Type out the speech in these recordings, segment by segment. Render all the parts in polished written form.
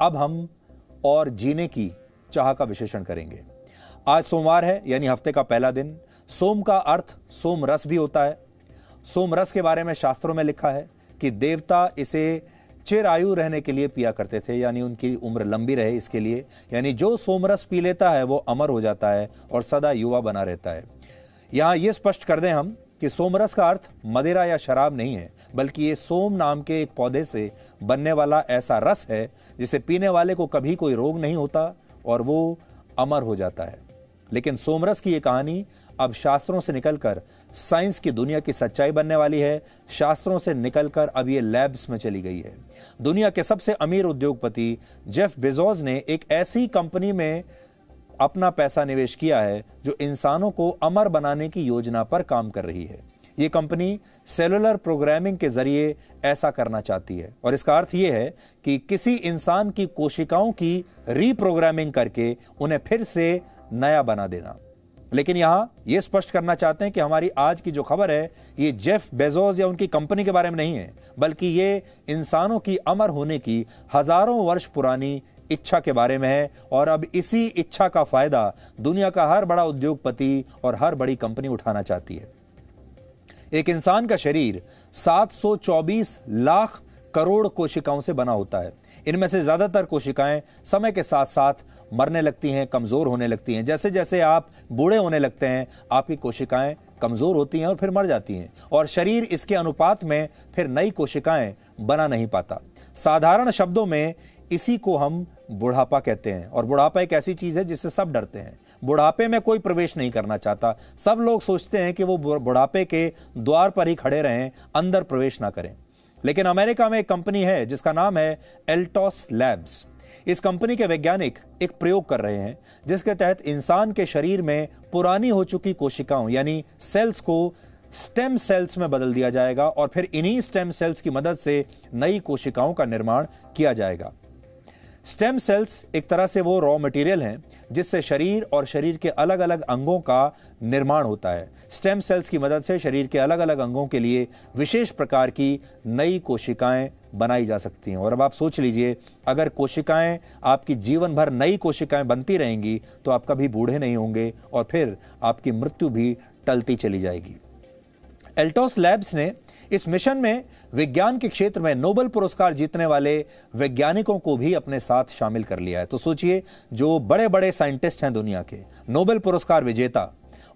अब हम और जीने की चाह का विश्लेषण करेंगे। आज सोमवार है, यानी हफ्ते का पहला दिन। सोम का अर्थ सोम रस भी होता है। सोम रस के बारे में शास्त्रों में लिखा है कि देवता इसे चिरायु रहने के लिए पिया करते थे, यानी उनकी उम्र लंबी रहे इसके लिए। यानी जो सोमरस पी लेता है वो अमर हो जाता है और सदा युवा बना रहता है। यहाँ ये स्पष्ट कर दें हम कि सोमरस का अर्थ मदिरा या शराब नहीं है, बल्कि ये सोम नाम के एक पौधे से बनने वाला ऐसा रस है जिसे पीने वाले को कभी कोई रोग नहीं होता और वो अमर हो जाता है। लेकिन सोमरस की ये कहानी अब शास्त्रों से निकलकर साइंस की दुनिया की सच्चाई बनने वाली है। शास्त्रों से निकलकर अब ये लैब्स में चली गई है। दुनिया के सबसे अमीर उद्योगपति जेफ बेजोस ने एक ऐसी कंपनी में अपना पैसा निवेश किया है जो इंसानों को अमर बनाने की योजना पर काम कर रही है। ये कंपनी सेलुलर प्रोग्रामिंग के जरिए ऐसा करना चाहती है और इसका अर्थ यह है कि किसी इंसान की कोशिकाओं की रीप्रोग्रामिंग करके उन्हें फिर से नया बना देना। लेकिन यहां यह स्पष्ट करना चाहते हैं कि हमारी आज की जो खबर है ये जेफ बेजोस या उनकी कंपनी के बारे में नहीं है, बल्कि ये इंसानों की अमर होने की हजारों वर्ष पुरानी इच्छा के बारे में है। और अब इसी इच्छा का फायदा दुनिया का हर बड़ा उद्योगपति और हर बड़ी कंपनी उठाना चाहती है। एक इंसान का शरीर 724 लाख करोड़ कोशिकाओं से बना होता है। इनमें से ज्यादातर कोशिकाएं समय के साथ साथ मरने लगती हैं, कमजोर होने लगती हैं। जैसे जैसे आप बूढ़े होने लगते हैं, आपकी कोशिकाएं कमजोर होती हैं और फिर मर जाती हैं और शरीर इसके अनुपात में फिर नई कोशिकाएं बना नहीं पाता। साधारण शब्दों में इसी को हम बुढ़ापा कहते हैं। और बुढ़ापा एक ऐसी चीज है जिससे सब डरते हैं। बुढ़ापे में कोई प्रवेश नहीं करना चाहता। सब लोग सोचते हैं कि वो बुढ़ापे के द्वार पर ही खड़े रहें, अंदर प्रवेश ना करें। लेकिन अमेरिका में एक कंपनी है जिसका नाम है एल्टोस लैब्स। इस कंपनी के वैज्ञानिक एक प्रयोग कर रहे हैं जिसके तहत इंसान के शरीर में पुरानी हो चुकी कोशिकाओं यानी सेल्स को स्टेम सेल्स में बदल दिया जाएगा और फिर इन्हीं स्टेम सेल्स की मदद से नई कोशिकाओं का निर्माण किया जाएगा। स्टेम सेल्स एक तरह से वो रॉ मटेरियल हैं जिससे शरीर और शरीर के अलग अलग अंगों का निर्माण होता है। स्टेम सेल्स की मदद से शरीर के अलग अलग अंगों के लिए विशेष प्रकार की नई कोशिकाएं बनाई जा सकती हैं। और अब आप सोच लीजिए, अगर कोशिकाएं आपकी जीवन भर नई कोशिकाएं बनती रहेंगी तो आप कभी बूढ़े नहीं होंगे और फिर आपकी मृत्यु भी टलती चली जाएगी। एल्टोस लैब्स ने इस मिशन में विज्ञान के क्षेत्र में नोबेल पुरस्कार जीतने वाले वैज्ञानिकों को भी अपने साथ शामिल कर लिया है। तो सोचिए, जो बड़े बड़े साइंटिस्ट हैं दुनिया के, नोबेल पुरस्कार विजेता,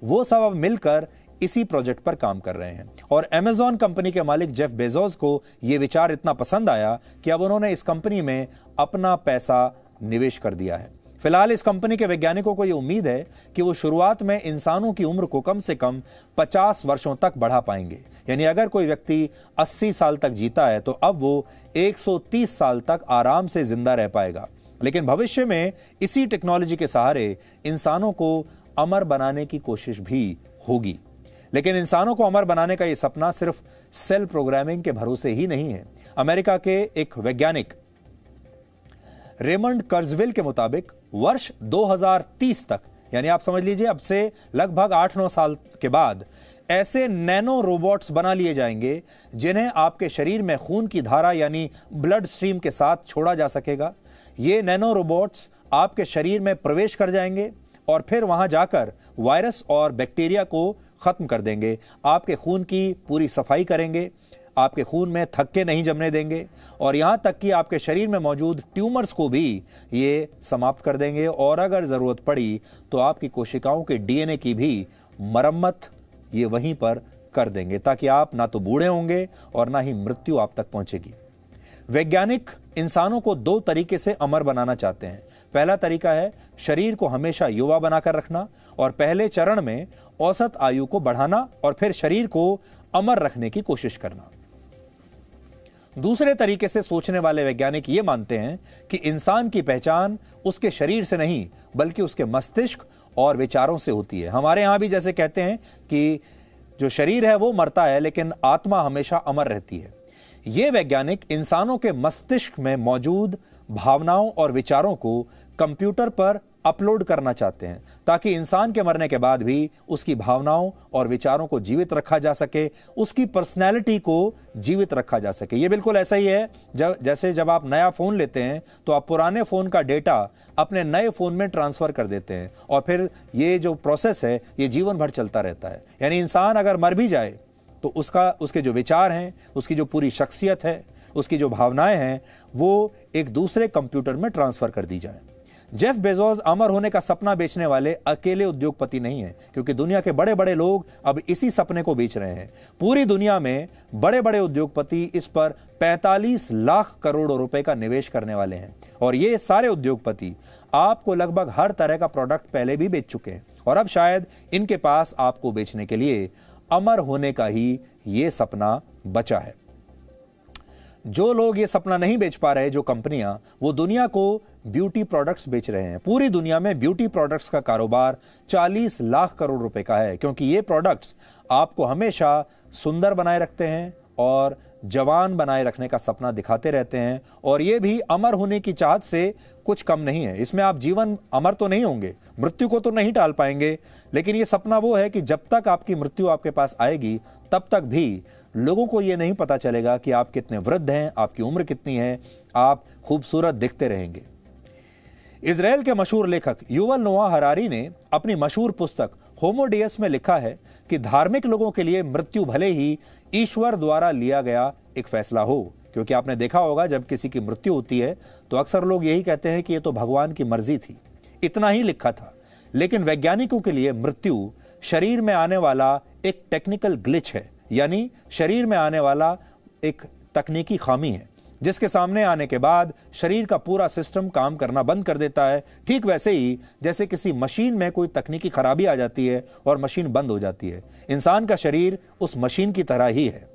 वो सब अब मिलकर इसी प्रोजेक्ट पर काम कर रहे हैं। और अमेज़न कंपनी के मालिक जेफ बेजोस को यह विचार इतना पसंद आया कि अब उन्होंने इस कंपनी में अपना पैसा निवेश कर दिया है। फिलहाल इस कंपनी के वैज्ञानिकों को यह उम्मीद है कि वो शुरुआत में इंसानों की उम्र को कम से कम 50 वर्षों तक बढ़ा पाएंगे। यानी अगर कोई व्यक्ति 80 साल तक जीता है तो अब वो 130 साल तक आराम से जिंदा रह पाएगा। लेकिन भविष्य में इसी टेक्नोलॉजी के सहारे इंसानों को अमर बनाने की कोशिश भी होगी। लेकिन इंसानों को अमर बनाने का यह सपना सिर्फ सेल प्रोग्रामिंग के भरोसे ही नहीं है। अमेरिका के एक वैज्ञानिक रेमंड कर्जविल के मुताबिक वर्ष 2030 तक, यानी आप समझ लीजिए अब से लगभग 8-9 साल के बाद, ऐसे नैनो रोबोट्स बना लिए जाएंगे जिन्हें आपके शरीर में खून की धारा यानी ब्लड स्ट्रीम के साथ छोड़ा जा सकेगा। ये नैनो रोबोट्स आपके शरीर में प्रवेश कर जाएंगे और फिर वहां जाकर वायरस और बैक्टीरिया को खत्म कर देंगे। आपके खून की पूरी सफाई करेंगे, आपके खून में थक्के नहीं जमने देंगे और यहां तक कि आपके शरीर में मौजूद ट्यूमर्स को भी ये समाप्त कर देंगे। और अगर जरूरत पड़ी तो आपकी कोशिकाओं के डीएनए की भी मरम्मत ये वहीं पर कर देंगे, ताकि आप ना तो बूढ़े होंगे और ना ही मृत्यु आप तक पहुंचेगी। वैज्ञानिक इंसानों को 2 तरीके से अमर बनाना चाहते हैं। पहला तरीका है शरीर को हमेशा युवा बनाकर रखना और पहले चरण में औसत आयु को बढ़ाना और फिर शरीर को अमर रखने की कोशिश करना। दूसरे तरीके से सोचने वाले वैज्ञानिक ये मानते हैं कि इंसान की पहचान उसके शरीर से नहीं बल्कि उसके मस्तिष्क और विचारों से होती है। हमारे यहां भी जैसे कहते हैं कि जो शरीर है वो मरता है लेकिन आत्मा हमेशा अमर रहती है। ये वैज्ञानिक इंसानों के मस्तिष्क में मौजूद भावनाओं और विचारों को कंप्यूटर पर अपलोड करना चाहते हैं ताकि इंसान के मरने के बाद भी उसकी भावनाओं और विचारों को जीवित रखा जा सके, उसकी पर्सनैलिटी को जीवित रखा जा सके। ये बिल्कुल ऐसा ही है जैसे जब आप नया फोन लेते हैं तो आप पुराने फोन का डेटा अपने नए फोन में ट्रांसफर कर देते हैं और फिर ये जो प्रोसेस है ये जीवन भर चलता रहता है। यानी इंसान अगर मर भी जाए तो उसके जो विचार हैं, उसकी जो पूरी शख्सियत है, उसकी जो भावनाएं हैं, वो एक दूसरे कंप्यूटर में ट्रांसफर कर दी जाए। जेफ बेजोस अमर होने का सपना बेचने वाले अकेले उद्योगपति नहीं हैं, क्योंकि दुनिया के बड़े बड़े लोग अब इसी सपने को बेच रहे हैं। पूरी दुनिया में बड़े बड़े उद्योगपति इस पर 45 लाख करोड़ रुपए का निवेश करने वाले हैं और ये सारे उद्योगपति आपको लगभग हर तरह का प्रोडक्ट पहले भी बेच चुके हैं और अब शायद इनके पास आपको बेचने के लिए अमर होने का ही ये सपना बचा है। जो लोग ये सपना नहीं बेच पा रहे, जो कंपनियां, वो दुनिया को ब्यूटी प्रोडक्ट्स बेच रहे हैं। पूरी दुनिया में ब्यूटी प्रोडक्ट्स का कारोबार 40 लाख करोड़ रुपए का है, क्योंकि ये प्रोडक्ट्स आपको हमेशा सुंदर बनाए रखते हैं और जवान बनाए रखने का सपना दिखाते रहते हैं। और ये भी अमर होने की चाहत से कुछ कम नहीं है। इसमें आप जीवन अमर तो नहीं होंगे, मृत्यु को तो नहीं टाल पाएंगे, लेकिन ये सपना वो है कि जब तक आपकी मृत्यु आपके पास आएगी तब तक भी लोगों को यह नहीं पता चलेगा कि आप कितने वृद्ध हैं, आपकी उम्र कितनी है, आप खूबसूरत दिखते रहेंगे। इजराइल के मशहूर लेखक युवल नोआ हरारी ने अपनी मशहूर पुस्तक होमो डेयस में लिखा है कि धार्मिक लोगों के लिए मृत्यु भले ही ईश्वर द्वारा लिया गया एक फैसला हो, क्योंकि आपने देखा होगा जब किसी की मृत्यु होती है तो अक्सर लोग यही कहते हैं कि यह तो भगवान की मर्जी थी, इतना ही लिखा था। लेकिन वैज्ञानिकों के लिए मृत्यु शरीर में आने वाला एक टेक्निकल ग्लिच है, यानी शरीर में आने वाला एक तकनीकी खामी है जिसके सामने आने के बाद शरीर का पूरा सिस्टम काम करना बंद कर देता है। ठीक वैसे ही जैसे किसी मशीन में कोई तकनीकी खराबी आ जाती है और मशीन बंद हो जाती है, इंसान का शरीर उस मशीन की तरह ही है।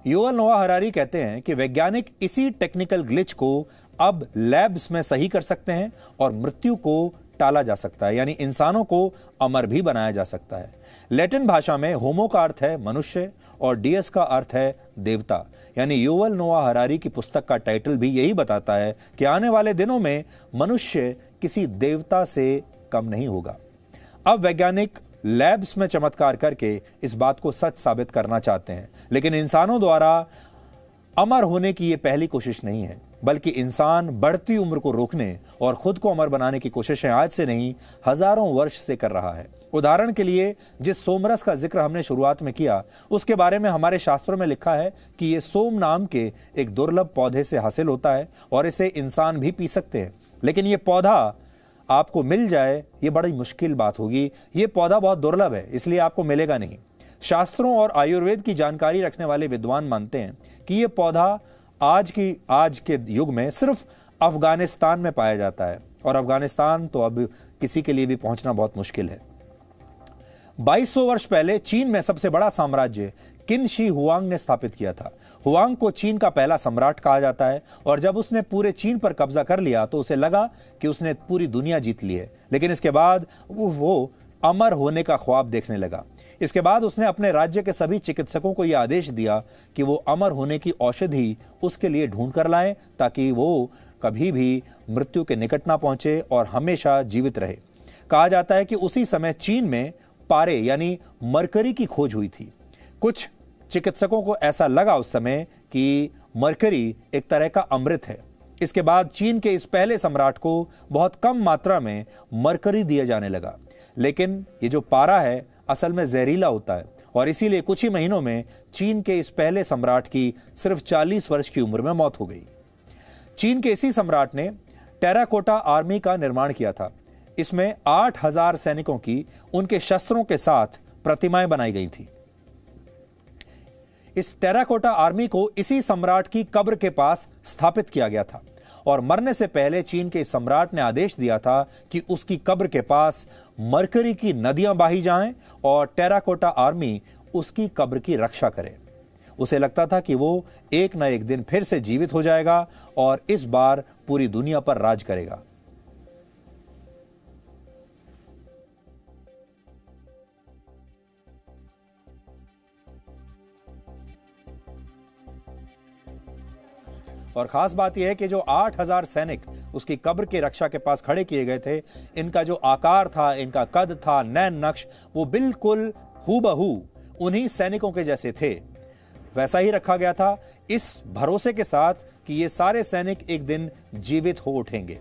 युवल नोआ हरारी कहते हैं कि वैज्ञानिक इसी टेक्निकल ग्लिच को अब लैब्स में सही कर सकते हैं और मृत्यु को टाला जा सकता है, यानी इंसानों को अमर भी बनाया जा सकता है। लैटिन भाषा में होमो का अर्थ है मनुष्य और डियस का अर्थ है देवता, यानी युवल नोआ हरारी की पुस्तक का टाइटल भी यही बताता है कि आने वाले दिनों में मनुष्य किसी देवता से कम नहीं होगा। अब वैज्ञानिक लैब्स में चमत्कार करके इस बात को सच साबित करना चाहते हैं, लेकिन इंसानों द्वारा अमर होने की यह पहली कोशिश नहीं है, बल्कि इंसान बढ़ती उम्र को रोकने और खुद को अमर बनाने की कोशिशें आज से नहीं हजारों वर्ष से कर रहा है। उदाहरण के लिए जिस सोमरस का जिक्र हमने शुरुआत में किया, उसके बारे में हमारे शास्त्रों में लिखा है कि यह सोम नाम के एक दुर्लभ पौधे से हासिल होता है और इसे इंसान भी पी सकते हैं। लेकिन यह पौधा आपको मिल जाए ये बड़ी मुश्किल बात होगी। यह पौधा बहुत दुर्लभ है, इसलिए आपको मिलेगा नहीं। शास्त्रों और आयुर्वेद की जानकारी रखने वाले विद्वान मानते हैं कि यह पौधा आज के युग में सिर्फ अफगानिस्तान में पाया जाता है और अफगानिस्तान तो अब किसी के लिए भी पहुंचना बहुत मुश्किल है। 2200 वर्ष पहले चीन में सबसे बड़ा साम्राज्य किन शी हुआंग ने स्थापित किया था। हुआंग को चीन का पहला सम्राट कहा जाता है और जब उसने पूरे चीन पर कब्जा कर लिया तो उसे लगा कि उसने पूरी दुनिया जीत ली है, लेकिन इसके बाद वो अमर होने का ख्वाब देखने लगा। इसके बाद उसने अपने राज्य के सभी चिकित्सकों को यह आदेश दिया कि वो अमर होने की औषधि उसके लिए ढूंढ कर लाएं ताकि वो कभी भी मृत्यु के निकट ना पहुंचे और हमेशा जीवित रहे। कहा जाता है कि उसी समय चीन में पारे यानी मरकरी की खोज हुई थी। कुछ चिकित्सकों को ऐसा लगा उस समय कि मरकरी एक तरह का अमृत है। इसके बाद चीन के इस पहले सम्राट को बहुत कम मात्रा में मरकरी दिया जाने लगा, लेकिन ये जो पारा है असल में जहरीला होता है और इसीलिए कुछ ही महीनों में चीन के इस पहले सम्राट की सिर्फ 40 वर्ष की उम्र में मौत हो गई। चीन के इसी सम्राट ने टेराकोटा आर्मी का निर्माण किया था। इसमें 8000 सैनिकों की उनके शस्त्रों के साथ प्रतिमाएं बनाई गई थी। इस टेराकोटा आर्मी को इसी सम्राट की कब्र के पास स्थापित किया गया था और मरने से पहले चीन के सम्राट ने आदेश दिया था कि उसकी कब्र के पास मरकरी की नदियां बही जाएं और टेराकोटा आर्मी उसकी कब्र की रक्षा करे। उसे लगता था कि वो एक न एक दिन फिर से जीवित हो जाएगा और इस बार पूरी दुनिया पर राज करेगा। और खास बात यह है कि जो 8000 सैनिक उसकी कब्र की रक्षा के पास खड़े किए गए थे, इनका जो आकार था, इनका कद था, नैन नक्श, वो बिल्कुल हूबहू उन्हीं सैनिकों के जैसे थे। वैसा ही रखा गया था, इस भरोसे के साथ कि ये सारे सैनिक एक दिन जीवित हो उठेंगे।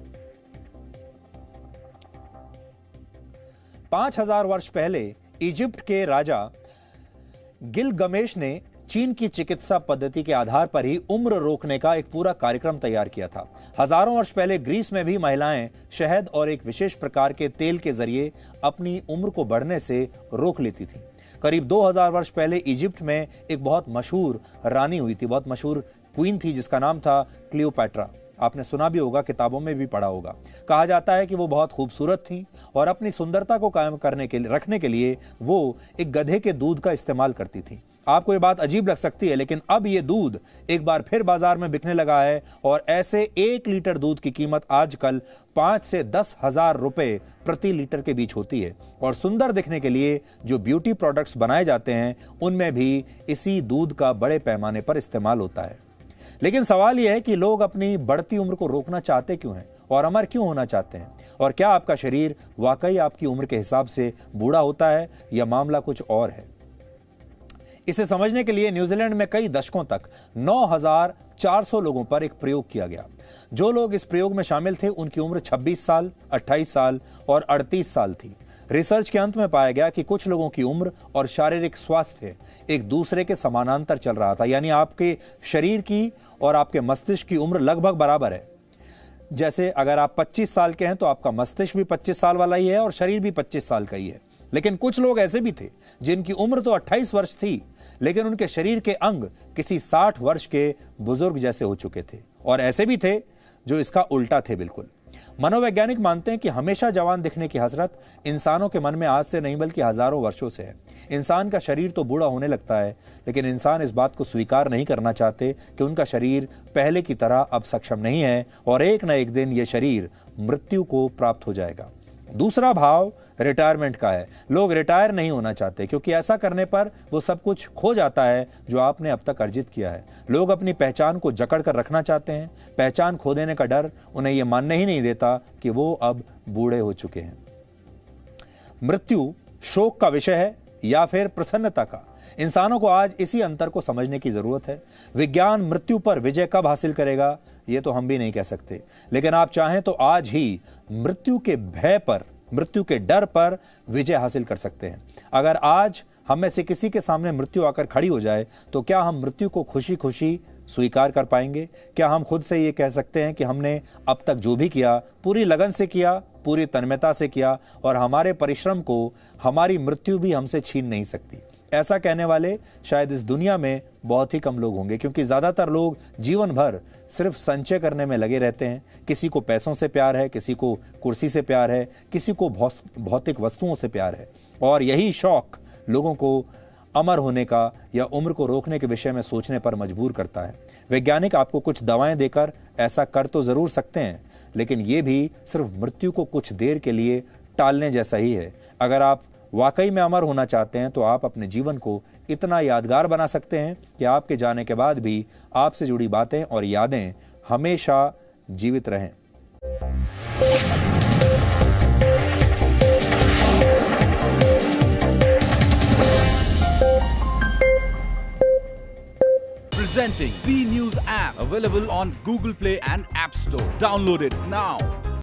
5000 वर्ष पहले इजिप्ट के राजा गिलगमेश ने चीन की चिकित्सा पद्धति के आधार पर ही उम्र रोकने का एक पूरा कार्यक्रम तैयार किया था। हजारों वर्ष पहले ग्रीस में भी महिलाएं शहद और एक विशेष प्रकार के तेल के जरिए अपनी उम्र को बढ़ने से रोक लेती थीं। करीब 2000 वर्ष पहले इजिप्ट में एक बहुत मशहूर रानी हुई थी, बहुत मशहूर क्वीन थी, जिसका नाम था क्लियोपैट्रा। आपने सुना भी होगा, किताबों में भी पढ़ा होगा। कहा जाता है कि वो बहुत खूबसूरत थी और अपनी सुंदरता को कायम रखने के लिए वो एक गधे के दूध का इस्तेमाल करती थी। आपको ये बात अजीब लग सकती है, लेकिन अब ये दूध एक बार फिर बाजार में बिकने लगा है और ऐसे 1 लीटर दूध की कीमत आजकल 5 से 10 हजार रुपए प्रति लीटर के बीच होती है। और सुंदर दिखने के लिए जो ब्यूटी प्रोडक्ट्स बनाए जाते हैं, उनमें भी इसी दूध का बड़े पैमाने पर इस्तेमाल होता है। लेकिन सवाल यह है कि लोग अपनी बढ़ती उम्र को रोकना चाहते क्यों हैं और अमर क्यों होना चाहते हैं? और क्या आपका शरीर वाकई आपकी उम्र के हिसाब से बूढ़ा होता है या मामला कुछ और है? इसे समझने के लिए न्यूजीलैंड में कई दशकों तक 9400 लोगों पर एक प्रयोग किया गया। जो लोग इस प्रयोग में शामिल थे, उनकी उम्र 26 साल, 28 साल और 38 साल थी। रिसर्च के अंत में पाया गया कि कुछ लोगों की उम्र और शारीरिक स्वास्थ्य एक दूसरे के समानांतर चल रहा था, यानी आपके शरीर की और आपके मस्तिष्क की उम्र लगभग बराबर है। जैसे अगर आप 25 साल के हैं तो आपका मस्तिष्क भी 25 साल वाला ही है और शरीर भी 25 साल का ही है। लेकिन कुछ लोग ऐसे भी थे जिनकी उम्र तो 28 वर्ष थी, लेकिन उनके शरीर के अंग किसी 60 वर्ष के बुजुर्ग जैसे हो चुके थे। और ऐसे भी थे जो इसका उल्टा थे बिल्कुल। मनोवैज्ञानिक मानते हैं कि हमेशा जवान दिखने की हसरत इंसानों के मन में आज से नहीं बल्कि हजारों वर्षों से है। इंसान का शरीर तो बूढ़ा होने लगता है, लेकिन इंसान इस बात को स्वीकार नहीं करना चाहते कि उनका शरीर पहले की तरह अब सक्षम नहीं है और एक न एक दिन यह शरीर मृत्यु को प्राप्त हो जाएगा। दूसरा भाव रिटायरमेंट का है। लोग रिटायर नहीं होना चाहते क्योंकि ऐसा करने पर वो सब कुछ खो जाता है जो आपने अब तक अर्जित किया है। लोग अपनी पहचान को जकड़ कर रखना चाहते हैं। पहचान खो देने का डर उन्हें यह मानने ही नहीं देता कि वो अब बूढ़े हो चुके हैं। मृत्यु शोक का विषय है या फिर प्रसन्नता का? इंसानों को आज इसी अंतर को समझने की जरूरत है। विज्ञान मृत्यु पर विजय कब हासिल करेगा ये तो हम भी नहीं कह सकते, लेकिन आप चाहें तो आज ही मृत्यु के भय पर, मृत्यु के डर पर विजय हासिल कर सकते हैं। अगर आज हम में से किसी के सामने मृत्यु आकर खड़ी हो जाए तो क्या हम मृत्यु को खुशी खुशी स्वीकार कर पाएंगे? क्या हम खुद से ये कह सकते हैं कि हमने अब तक जो भी किया पूरी लगन से किया, पूरी तन्मयता से किया और हमारे परिश्रम को हमारी मृत्यु भी हमसे छीन नहीं सकती? ऐसा कहने वाले शायद इस दुनिया में बहुत ही कम लोग होंगे, क्योंकि ज्यादातर लोग जीवन भर सिर्फ संचय करने में लगे रहते हैं। किसी को पैसों से प्यार है, किसी को कुर्सी से प्यार है, किसी को भौतिक वस्तुओं से प्यार है। और यही शौक लोगों को अमर होने का या उम्र को रोकने के विषय में सोचने पर मजबूर करता है। वैज्ञानिक आपको कुछ दवाएं देकर ऐसा कर तो जरूर सकते हैं, लेकिन ये भी सिर्फ मृत्यु को कुछ देर के लिए टालने जैसा ही है। अगर आप वाकई में अमर होना चाहते हैं तो आप अपने जीवन को इतना यादगार बना सकते हैं कि आपके जाने के बाद भी आपसे जुड़ी बातें और यादें हमेशा जीवित रहें। Presenting B News app, available on Google Play and App Store. Download it now.